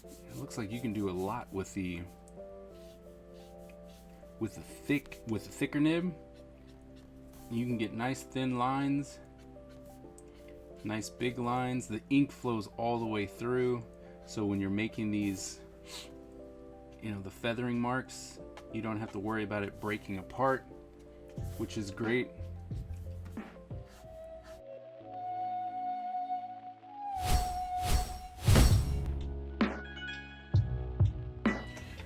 It looks like you can do a lot with the thicker nib. You can get nice thin lines, nice big lines. The ink flows all the way through, so when you're making these, the feathering marks, you don't have to worry about it breaking apart, which is great.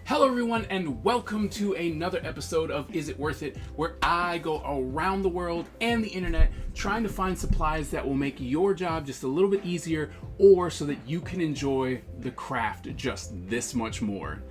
Hello everyone, and welcome to another episode of Is It Worth It, where I go around the world and the internet trying to find supplies that will make your job just a little bit easier, or so that you can enjoy the craft just this much more.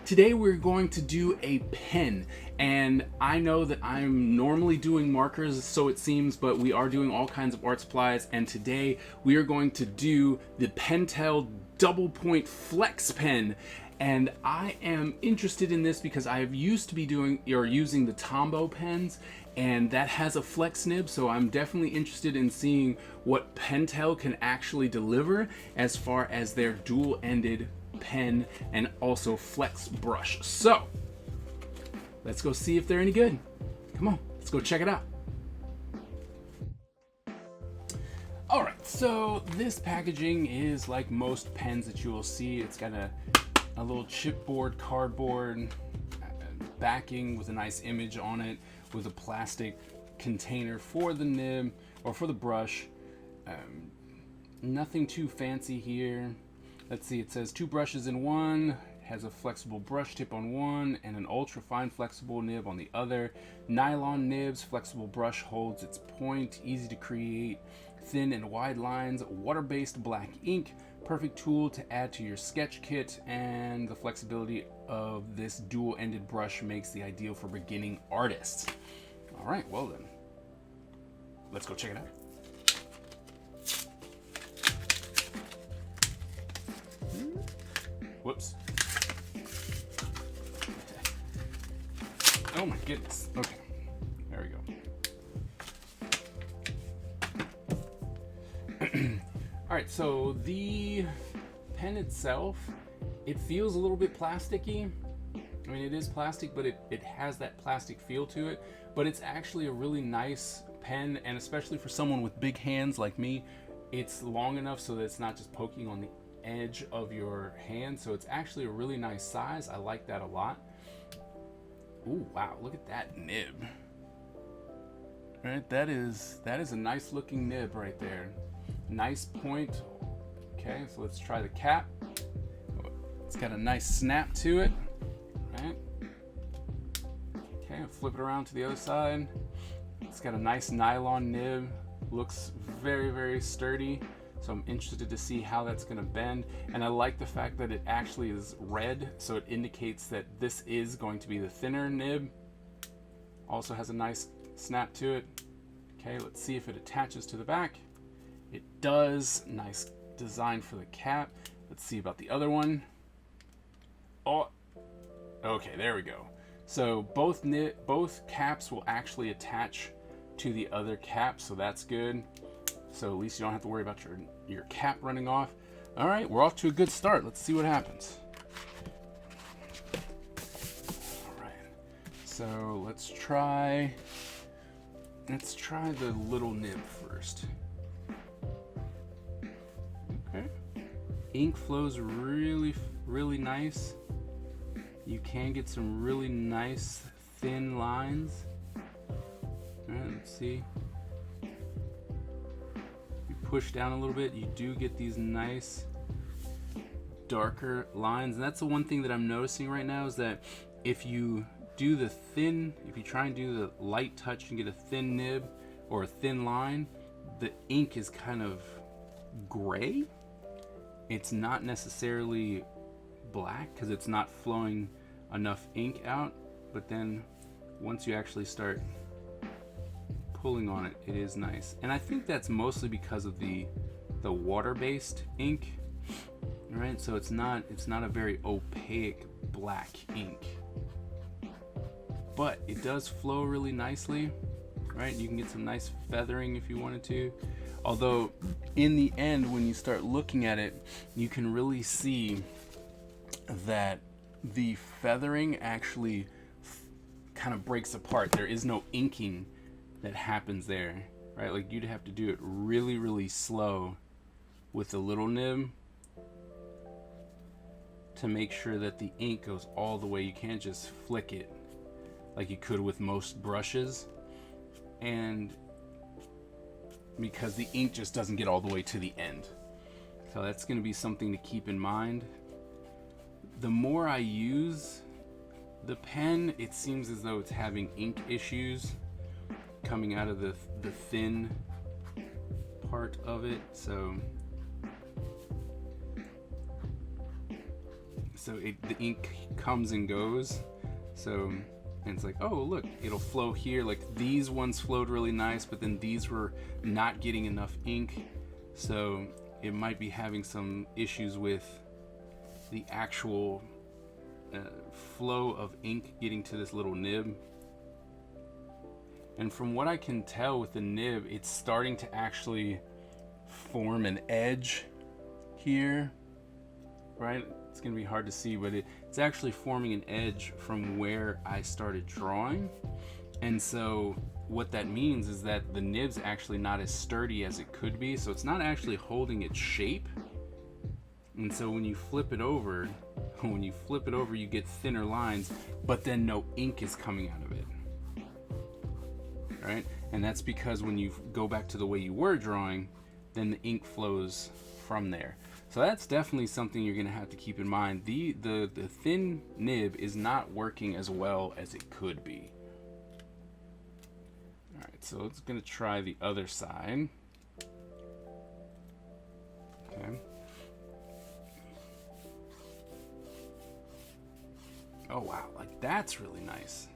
Today we're going to do a pen, and I know that I'm normally doing markers, so it seems, but we are doing all kinds of art supplies, and today we are going to do the Pentel double point flex pen. And I am interested in this because I have used to be using the Tombow pens, and that has a flex nib, so I'm definitely interested in seeing what Pentel can actually deliver as far as their dual-ended pen and also flex brush. So let's go see if they're any good. Come on, let's go check it out. Alright, so this packaging is like most pens that you will see. It's got a little chipboard cardboard backing with a nice image on it, with a plastic container for the nib or for the brush. Nothing too fancy here. Let's see, it says 2 brushes in one, has a flexible brush tip on one and an ultra fine flexible nib on the other. Nylon nibs, flexible brush holds its point, easy to create thin and wide lines, water-based black ink, perfect tool to add to your sketch kit, and the flexibility of this dual-ended brush makes the ideal for beginning artists. All right, well then, let's go check it out. Whoops. Oh my goodness. Okay, there we go. Alright, so the pen itself, it feels a little bit plasticky. I mean, it is plastic, but it has that plastic feel to it. But it's actually a really nice pen, and especially for someone with big hands like me, it's long enough so that it's not just poking on the edge of your hand. So it's actually a really nice size. I like that a lot. Ooh, wow, look at that nib. Right, that is a nice looking nib right there. Nice point. Okay, so let's try the cap. It's got a nice snap to it. Right. Okay, I'll flip it around to the other side. It's got a nice nylon nib. Looks very, very sturdy. So I'm interested to see how that's going to bend. And I like the fact that it actually is red, so it indicates that this is going to be the thinner nib. Also has a nice snap to it. Okay, let's see if it attaches to the back. It does. Nice design for the cap. Let's see about the other one. Oh, okay, there we go. So both caps will actually attach to the other cap, so that's good. So at least you don't have to worry about your cap running off. All right, we're off to a good start. Let's see what happens. All right, so let's try the little nib first. Okay, ink flows really, really nice. You can get some really nice thin lines. All right, let's see. You push down a little bit, you do get these nice darker lines. And that's the one thing that I'm noticing right now, is that if you try and do the light touch and get a thin nib or a thin line, the ink is kind of gray. It's not necessarily black because it's not flowing enough ink out, but then once you actually start pulling on it, it is nice. And I think that's mostly because of the water-based ink, right? So it's not a very opaque black ink, but it does flow really nicely, right? You can get some nice feathering if you wanted to. Although in the end, when you start looking at it, you can really see that the feathering actually kind of breaks apart. There is no inking that happens there, right? Like you'd have to do it really, really slow with the little nib to make sure that the ink goes all the way. You can't just flick it like you could with most brushes, and because the ink just doesn't get all the way to the end. So that's going to be something to keep in mind. The more I use the pen, it seems as though it's having ink issues coming out of the thin part of it. So the ink comes and goes. So, and it's like, oh look, it'll flow here. Like these ones flowed really nice, but then these were not getting enough ink. So it might be having some issues with the actual flow of ink getting to this little nib. And from what I can tell with the nib, it's starting to actually form an edge here, right? It's gonna be hard to see, but it's actually forming an edge from where I started drawing. And so what that means is that the nib's actually not as sturdy as it could be, so it's not actually holding its shape. And so when you flip it over, you get thinner lines, but then no ink is coming out of it, right? And that's because when you go back to the way you were drawing, then the ink flows from there. So that's definitely something you're gonna have to keep in mind. The thin nib is not working as well as it could be. All right, so it's gonna try the other side. Okay. Oh wow, like that's really nice.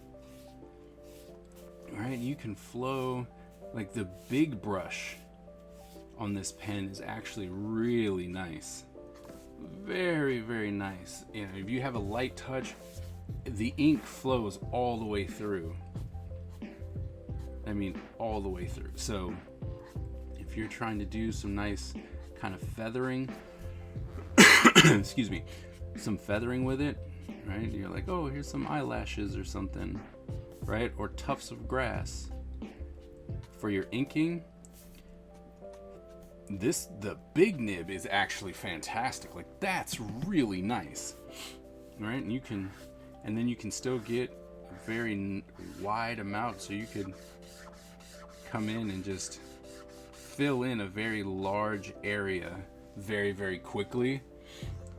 All right, you can flow, like the big brush on this pen is actually really nice. Very, very nice. You know, if you have a light touch, the ink flows all the way through. I mean, all the way through. So if you're trying to do some nice kind of feathering, excuse me, some feathering with it, right? You're like, oh, here's some eyelashes or something, right? Or tufts of grass. For your inking, the big nib is actually fantastic. Like that's really nice, right? And then you can still get a very wide amount, so you could come in and just fill in a very large area very, very quickly.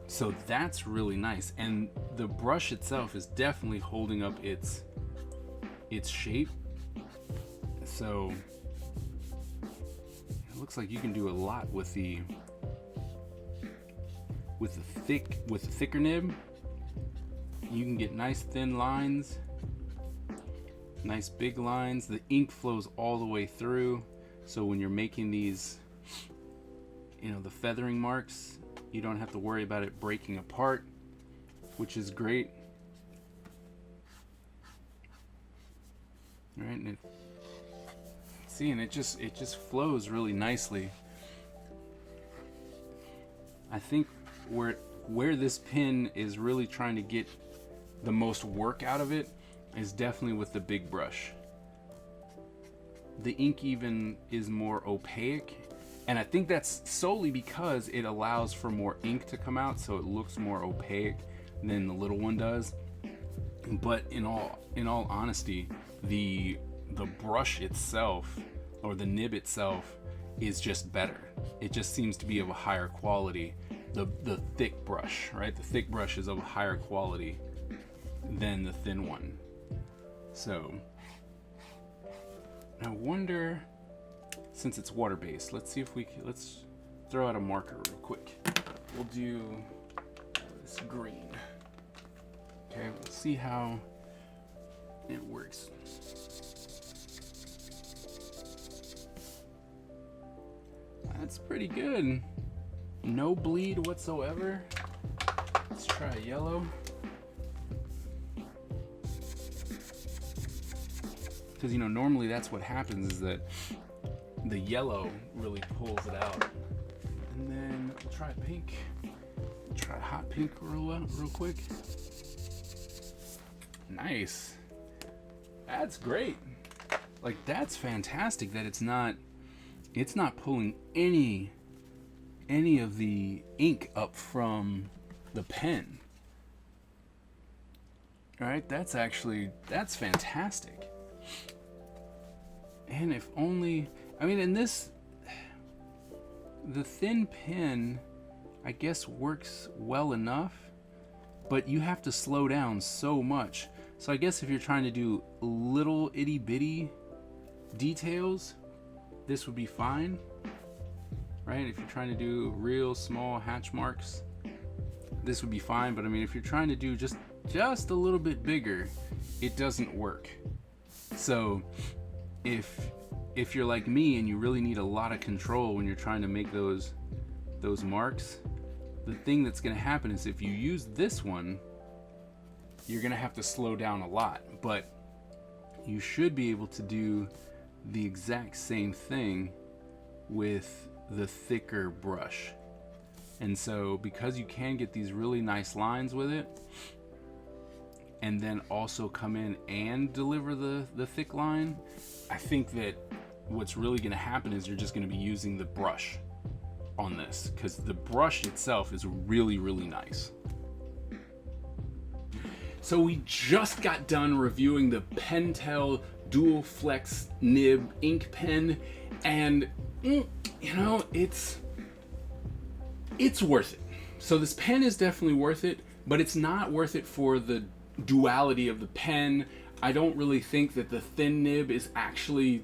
So that's really nice. And the brush itself is definitely holding up its shape. So it looks like you can do a lot with the thicker nib. You can get nice thin lines, nice big lines. The ink flows all the way through, so when you're making these, you know, the feathering marks, you don't have to worry about it breaking apart, which is great. All right, and it just flows really nicely. I think where this pen is really trying to get the most work out of it is definitely with the big brush. The ink even is more opaque, and I think that's solely because it allows for more ink to come out, so it looks more opaque than the little one does. But in all honesty, the brush itself, or the nib itself, is just better. It just seems to be of a higher quality. The thick brush, right? The thick brush is of a higher quality than the thin one. So I wonder, since it's water-based, let's see if let's throw out a marker real quick. We'll do this green. Okay, let's see how it works. That's pretty good. No bleed whatsoever. Let's try yellow. Because, you know, normally that's what happens, is that the yellow really pulls it out. And then we'll try pink. Try hot pink real quick. Nice. That's great. Like, that's fantastic that it's not pulling any of the ink up from the pen. All right, that's fantastic. And if only, I mean, and the thin pen, I guess, works well enough, but you have to slow down so much. So I guess if you're trying to do little itty bitty details, this would be fine, right? If you're trying to do real small hatch marks, this would be fine. But I mean, if you're trying to do just a little bit bigger, it doesn't work. So if you're like me and you really need a lot of control when you're trying to make those marks, the thing that's going to happen is if you use this one, you're going to have to slow down a lot. But you should be able to do the exact same thing with the thicker brush. And so because you can get these really nice lines with it, and then also come in and deliver the thick line, I think that what's really going to happen is you're just going to be using the brush on this, because the brush itself is really, really nice. So we just got done reviewing the Pentel Dual Flex Nib ink pen, and you know, it's worth it. So this pen is definitely worth it, but it's not worth it for the duality of the pen. I don't really think that the thin nib is actually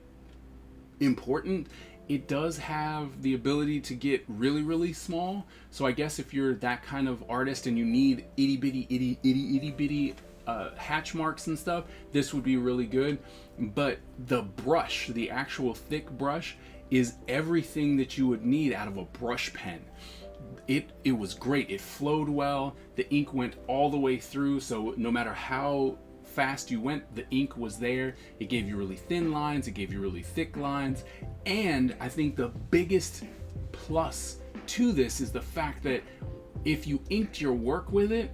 important. It does have the ability to get really, really small. So I guess if you're that kind of artist and you need itty bitty hatch marks and stuff, this would be really good. But the brush, the actual thick brush, is everything that you would need out of a brush pen. It was great. It flowed well. The ink went all the way through, so no matter how fast you went, the ink was there. It gave you really thin lines, it gave you really thick lines, and I think the biggest plus to this is the fact that if you inked your work with it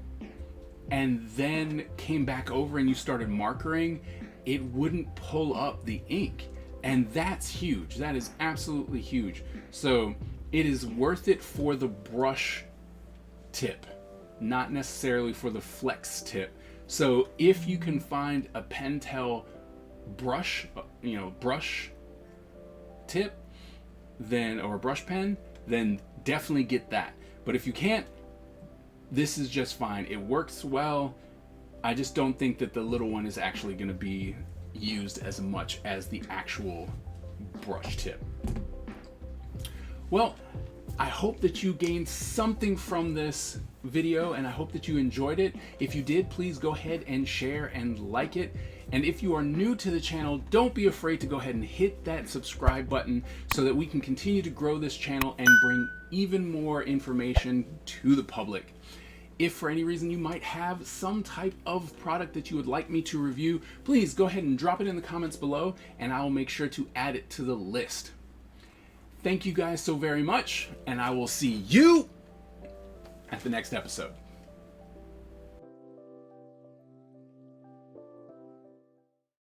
and then came back over and you started markering, it wouldn't pull up the ink, and that's huge. That is absolutely huge. So it is worth it for the brush tip, not necessarily for the flex tip. So if you can find a Pentel brush, brush tip, then, or a brush pen, then definitely get that. But if you can't, this is just fine. It works well. I just don't think that the little one is actually going to be used as much as the actual brush tip. Well, I hope that you gained something from this video, and I hope that you enjoyed it. If you did, please go ahead and share and like it. And if you are new to the channel, don't be afraid to go ahead and hit that subscribe button so that we can continue to grow this channel and bring even more information to the public. If for any reason you might have some type of product that you would like me to review, please go ahead and drop it in the comments below, and I will make sure to add it to the list. Thank you guys so very much, and I will see you at the next episode.